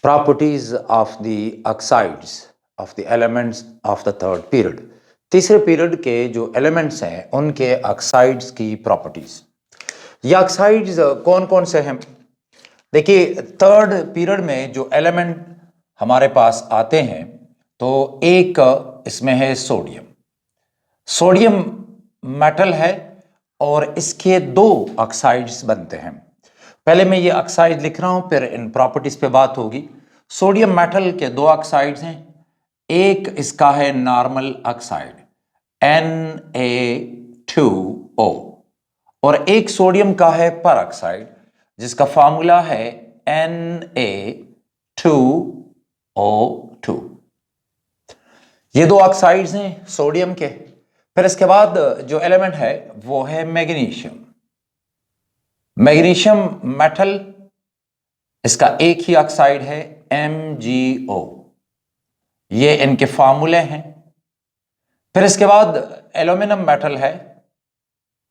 Properties of the oxides of the elements of the third period। तीसरे period के जो elements हैं उनके ऑक्साइड्स की प्रॉपर्टीज। ये ऑक्साइड्स कौन कौन से हैं? देखिए, थर्ड पीरियड में जो एलिमेंट हमारे पास आते हैं तो एक इसमें है सोडियम। सोडियम मेटल है और इसके दो ऑक्साइड्स बनते हैं। पहले मैं ये ऑक्साइड लिख रहा हूं, फिर इन प्रॉपर्टीज पे बात होगी। सोडियम मेटल के दो ऑक्साइड्स हैं। एक इसका है नॉर्मल ऑक्साइड Na2O और एक सोडियम का है पर ऑक्साइड जिसका फार्मूला है Na2O2। ये दो ऑक्साइड्स हैं सोडियम के। फिर इसके बाद जो एलिमेंट है वो है मैग्नीशियम। मैग्नीशियम मेटल, इसका एक ही ऑक्साइड है MgO। ये इनके फार्मूले हैं। फिर इसके बाद एल्यूमिनियम मेटल है।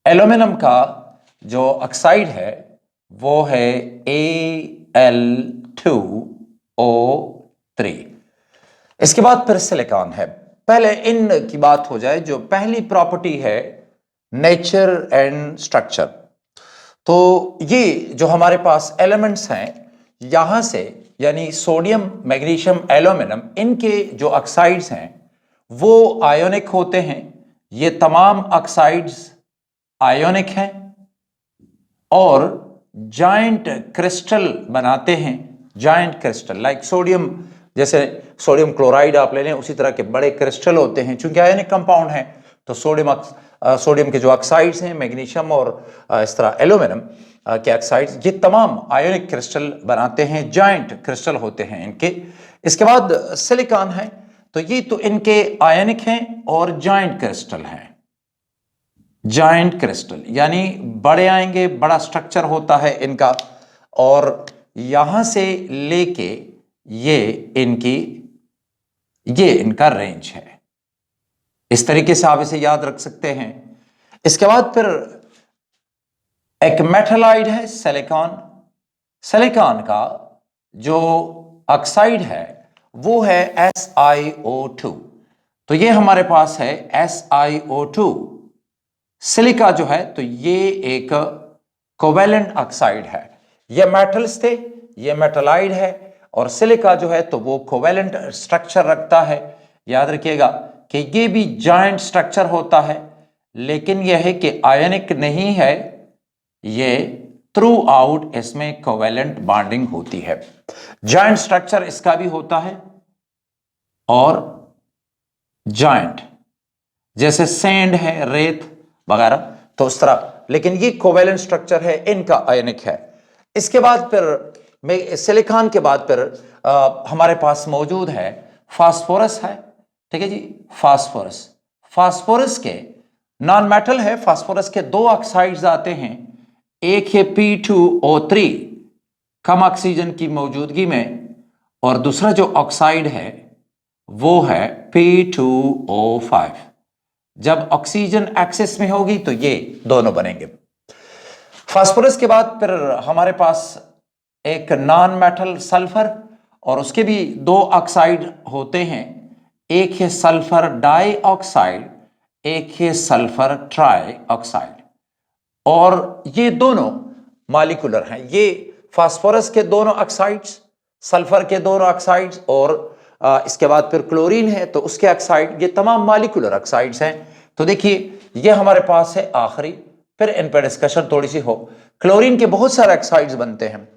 एल्यूमिनियम का जो ऑक्साइड है वो है Al2O3। इसके बाद फिर सिलिकॉन है। पहले इन की बात हो जाए। जो पहली प्रॉपर्टी है नेचर एंड स्ट्रक्चर। तो ये जो हमारे पास एलिमेंट्स हैं यहां से, यानी सोडियम, मैग्नीशियम, एल्यूमिनियम, इनके जो ऑक्साइड्स हैं वो आयोनिक होते हैं। ये तमाम ऑक्साइड्स आयोनिक हैं और जायंट क्रिस्टल बनाते हैं। जायंट क्रिस्टल लाइक सोडियम, जैसे सोडियम क्लोराइड आप ले लें, उसी तरह के बड़े क्रिस्टल होते हैं। चूंकि आयोनिक कंपाउंड है तो सोडियम के जो ऑक्साइड्स हैं, मैग्नीशियम और इस तरह एल्यूमिनियम के ऑक्साइड्स, ये तमाम आयोनिक क्रिस्टल बनाते हैं। जायंट क्रिस्टल होते हैं इनके। इसके बाद सिलिकॉन है। तो ये तो इनके आयोनिक हैं और जायंट क्रिस्टल हैं। जायंट क्रिस्टल यानी बड़े आएंगे, बड़ा स्ट्रक्चर होता है इनका और यहां से लेके ये इनका रेंज है। इस तरीके से आप इसे याद रख सकते हैं। इसके बाद फिर एक मेटलाइड है सिलिकॉन। सिलिकॉन का जो ऑक्साइड है वो है SiO2। तो ये हमारे पास है SiO2। सिलिका जो है तो ये एक कोवेलेंट ऑक्साइड है। ये मेटल्स थे, ये मेटलाइड है और सिलिका जो है तो वो कोवेलेंट स्ट्रक्चर रखता है। याद रखिएगा कि ये भी जायंट स्ट्रक्चर होता है, लेकिन यह है कि आयनिक नहीं है। ये थ्रू आउट इसमें कोवेलेंट बॉन्डिंग होती है। जायंट स्ट्रक्चर इसका भी होता है और जायंट जैसे सैंड है, रेत वगैरह, तो उस तरह, लेकिन ये कोवेलेंट स्ट्रक्चर है, इनका आयनिक है। इसके बाद फिर सिलिकॉन के बाद फिर हमारे पास मौजूद है फास्फोरस है। ठीक है जी, फास्फोरस। फास्फोरस के नॉन मेटल है। फास्फोरस के दो ऑक्साइड्स आते हैं। एक है P2O3 कम ऑक्सीजन की मौजूदगी में और दूसरा जो ऑक्साइड है वो है P2O5। जब ऑक्सीजन एक्सेस में होगी तो ये दोनों बनेंगे। फास्फोरस के बाद फिर हमारे पास एक नॉन मेटल सल्फर और उसके भी दो ऑक्साइड होते हैं। एक है सल्फर डाइऑक्साइड, एक है सल्फर ट्राइऑक्साइड और ये दोनों मॉलिक्यूलर हैं। ये फास्फोरस के दोनों ऑक्साइड्स, सल्फर के दोनों ऑक्साइड्स और इसके बाद फिर क्लोरीन है तो उसके ऑक्साइड, ये तमाम मॉलिक्यूलर ऑक्साइड्स हैं। तो देखिए ये हमारे पास है आखिरी, फिर इन पर डिस्कशन थोड़ी सी हो। क्लोरीन के बहुत सारे ऑक्साइड्स बनते हैं।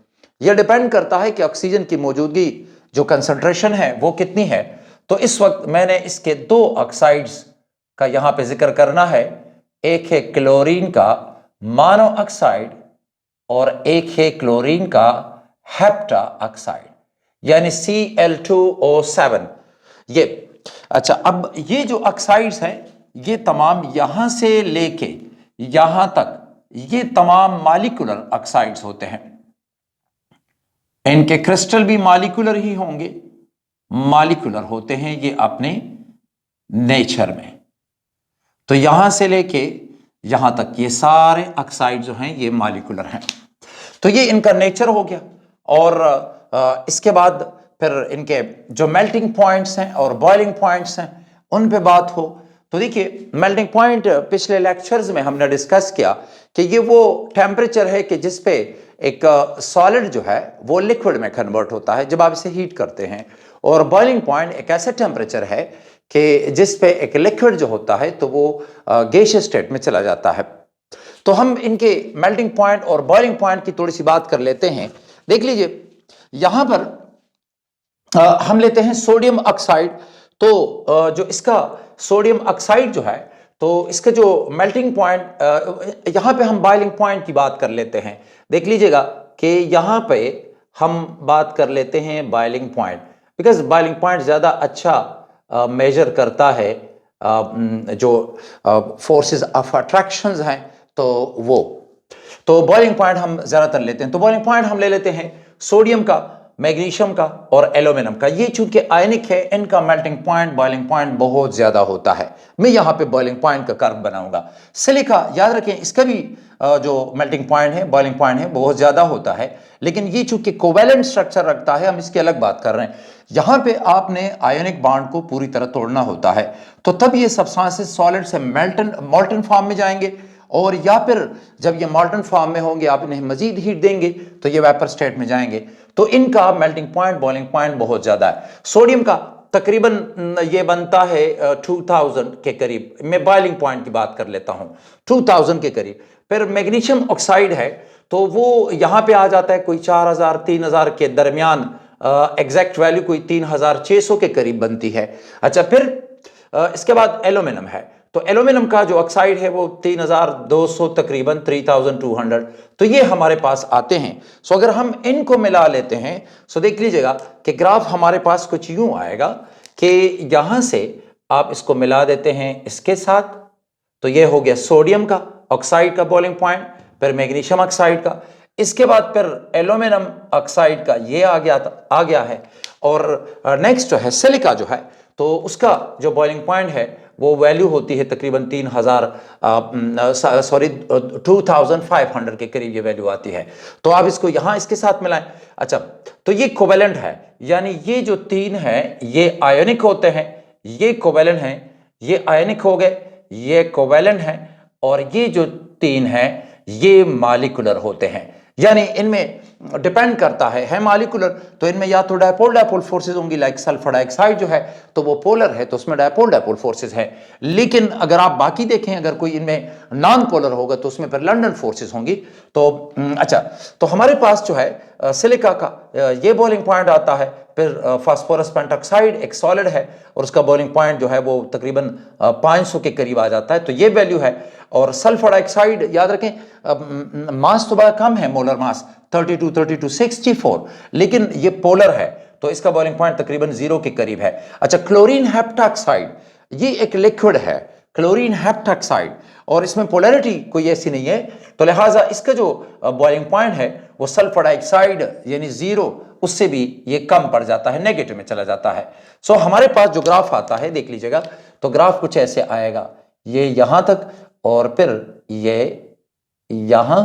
यह डिपेंड करता है कि ऑक्सीजन की मौजूदगी जो कंसंट्रेशन है वो कितनी है। तो इस वक्त मैंने इसके दो ऑक्साइड्स का यहां पे जिक्र करना है। एक है क्लोरीन का मोनो ऑक्साइड और एक है क्लोरीन का हेप्टा ऑक्साइड यानी Cl2O7। ये अच्छा, अब ये जो ऑक्साइड्स हैं ये तमाम यहां से लेके यहां तक ये तमाम मॉलिक्यूलर ऑक्साइड्स होते हैं। इनके क्रिस्टल भी मॉलिक्यूलर ही होंगे, मॉलिक्यूलर होते हैं ये अपने नेचर में। तो यहां से लेके यहां तक ये सारे ऑक्साइड जो हैं ये मॉलिक्यूलर हैं। तो ये इनका नेचर हो गया। और इसके बाद फिर इनके जो मेल्टिंग पॉइंट्स हैं और बॉइलिंग पॉइंट्स हैं उन पे बात हो। तो देखिए मेल्टिंग पॉइंट पिछले लेक्चर्स में हमने डिस्कस किया कि ये वो टेम्परेचर है कि जिस पे एक सॉलिड जो है वो लिक्विड में कन्वर्ट होता है जब आप इसे हीट करते हैं, और बॉइलिंग पॉइंट एक ऐसा टेम्परेचर है कि जिस पे एक लिक्विड जो होता है तो वो गैसियस स्टेट में चला जाता है। तो हम इनके मेल्टिंग पॉइंट और बॉइलिंग पॉइंट की थोड़ी सी बात कर लेते हैं। देख लीजिए यहां पर हम लेते हैं सोडियम ऑक्साइड। तो जो इसका सोडियम ऑक्साइड जो है तो इसका जो मेल्टिंग पॉइंट, यहां पे हम बॉइलिंग पॉइंट की बात कर लेते हैं। देख लीजिएगा कि यहां पे हम बात कर लेते हैं boiling point, because boiling point ज्यादा अच्छा मेजर करता है जो फोर्सेस ऑफ अट्रैक्शंस हैं तो वो। तो बॉइलिंग पॉइंट हम ज्यादातर लेते हैं। तो बॉइलिंग पॉइंट हम ले लेते हैं सोडियम का, मैग्नीशियम का और एल्यूमिनियम का। ये चूंकि आयनिक है इनका मेल्टिंग पॉइंट बॉइलिंग पॉइंट बहुत ज्यादा होता है। मैं यहां पे बॉइलिंग पॉइंट का कर्व बनाऊंगा। सिलिका याद रखें इसका भी जो मेल्टिंग पॉइंट है बॉइलिंग पॉइंट है बहुत ज्यादा होता है, लेकिन ये चूंकि कोवैलेंट स्ट्रक्चर रखता है हम इसकी अलग बात कर रहे हैं। यहां पे आपने आयनिक बॉन्ड को पूरी तरह तोड़ना होता है, तो तब ये सब्सटेंसेस सॉलिड से मोल्टन फॉर्म में जाएंगे, और या फिर जब ये मॉल्टन फॉर्म में होंगे आप इन्हें मजीद हीट देंगे तो ये वेपर स्टेट में जाएंगे। तो इनका मेल्टिंग पॉइंट बॉइलिंग पॉइंट बहुत ज्यादा है। सोडियम का तकरीबन ये बनता है 2000 के करीब। मैं बॉइलिंग पॉइंट की बात कर लेता हूं 2000 के करीब। फिर मैग्नीशियम ऑक्साइड है तो वो यहां पे आ जाता है कोई 4000 3000 के दरमियान, एग्जैक्ट वैल्यू कोई 3600 के करीब बनती है। अच्छा, फिर इसके बाद एल्यूमिनियम है। तो एल्यूमिनियम का जो ऑक्साइड है वो 3200 तकरीबन 3200। तो ये हमारे पास आते हैं। सो अगर हम इनको मिला लेते हैं सो देख लीजिएगा कि ग्राफ हमारे पास कुछ यूं आएगा कि यहां से आप इसको मिला देते हैं इसके साथ, तो ये हो गया सोडियम का ऑक्साइड का बॉइलिंग पॉइंट, फिर मैग्नीशियम ऑक्साइड का, इसके बाद फिर एल्यूमिनियम ऑक्साइड का ये आ गया है, और नेक्स्ट जो है सिलिका जो है तो उसका जो बॉइलिंग पॉइंट है वो वैल्यू होती है तकरीबन 2500 के करीब ये वैल्यू आती है। तो आप इसको यहां इसके साथ मिलाएं। अच्छा, तो ये कोवेलेंट है, यानी ये जो तीन है ये आयोनिक होते हैं, ये कोवेलेंट है, ये आयोनिक हो गए, ये कोवेलेंट है, और ये जो तीन है ये मॉलिक्यूलर होते हैं। यानी इनमें डिपेंड करता है मॉलिक्यूलर, तो इनमें या तो डायपोल फोर्सेस होंगी, लाइक सल्फर डाइऑक्साइड जो है तो वो पोलर है तो उसमें डायपोल फोर्सेस है। लेकिन अगर आप बाकी देखें अगर कोई इनमें नॉन पोलर होगा तो उसमें फिर लंडन फोर्सेस होंगी। तो अच्छा, तो हमारे पास जो है सिलिका का ये बॉइलिंग पॉइंट आता है। फिर फास्फोरस पेंटॉक्साइड एक सॉलिड है और उसका बॉइलिंग पॉइंट जो है वो तकरीबन 500 के करीब आ जाता है, तो ये वैल्यू है। और सल्फर डाइऑक्साइड याद रखें मास तो बड़ा कम है, मोलर मास 32 64, लेकिन ये पोलर है तो इसका बॉइलिंग पॉइंट तकरीबन 0 के करीब है। अच्छा, क्लोरीन हेप्टाक्साइड ये एक लिक्विड है, क्लोरीन हेप्टाक्साइड, और इसमें पोलैरिटी कोई ऐसी नहीं है, तो लिहाजा इसका जो बॉइलिंग पॉइंट है वो सल्फर डाइऑक्साइड यानी 0 उससे भी ये कम पड़ जाता है, नेगेटिव में चला जाता है। सो हमारे पास जो ग्राफ आता है देख लीजिएगा, तो ग्राफ कुछ ऐसे आएगा, ये यहां तक और फिर ये यहां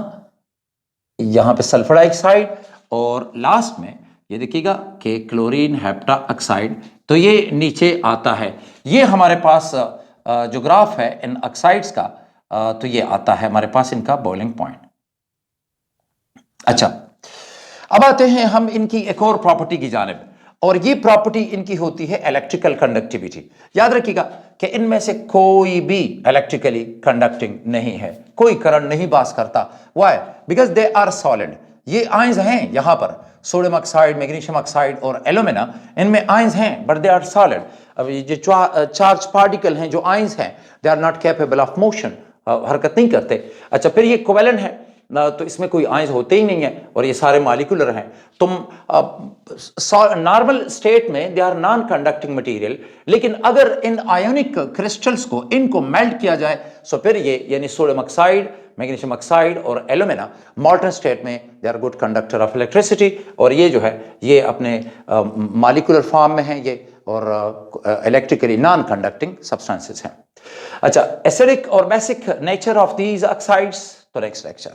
पे सल्फर डाइऑक्साइड, और लास्ट में ये देखिएगा कि क्लोरीन हेप्टा ऑक्साइड, तो ये नीचे आता है। ये हमारे पास जो ग्राफ है इन ऑक्साइड्स का तो ये आता है हमारे पास इनका बॉइलिंग पॉइंट। अच्छा, अब आते हैं हम इनकी एक और प्रॉपर्टी की जानिब, और ये प्रॉपर्टी इनकी होती है इलेक्ट्रिकल कंडक्टिविटी। याद रखिएगा कि इनमें से कोई भी इलेक्ट्रिकली कंडक्टिंग नहीं है, कोई करंट नहीं पास करता। Why? Because they are solid. ये आयंस हैं यहां पर, सोडियम ऑक्साइड, मैग्नीशियम ऑक्साइड और एल्यूमिना, इनमें आयंस हैं बट दे आर सॉलिड। अब ये जो चार्ज पार्टिकल हैं जो आयंस हैं they are not capable of motion, हरकत नहीं करते। अच्छा, फिर ये कोवेलेंट है तो इसमें कोई आयंस होते ही नहीं है और ये सारे मॉलिक्यूलर हैं। तुम नॉर्मल स्टेट में they are non conducting material, लेकिन अगर इन आयोनिक क्रिस्टल्स को इनको मेल्ट किया जाए सो फिर ये यानी सोडियम ऑक्साइड, मैग्नीशियम ऑक्साइड और एल्यूमिना मॉल्टन स्टेट में they are good conductor of electricity, और ये जो है ये अपने मॉलिक्यूलर फॉर्म में है ये, और इलेक्ट्रिकली नॉन कंडक्टिंग सब्सटेंसेस हैं। अच्छा, एसिडिक और basic nature of these oxides तो नेक्स्ट लेक्चर।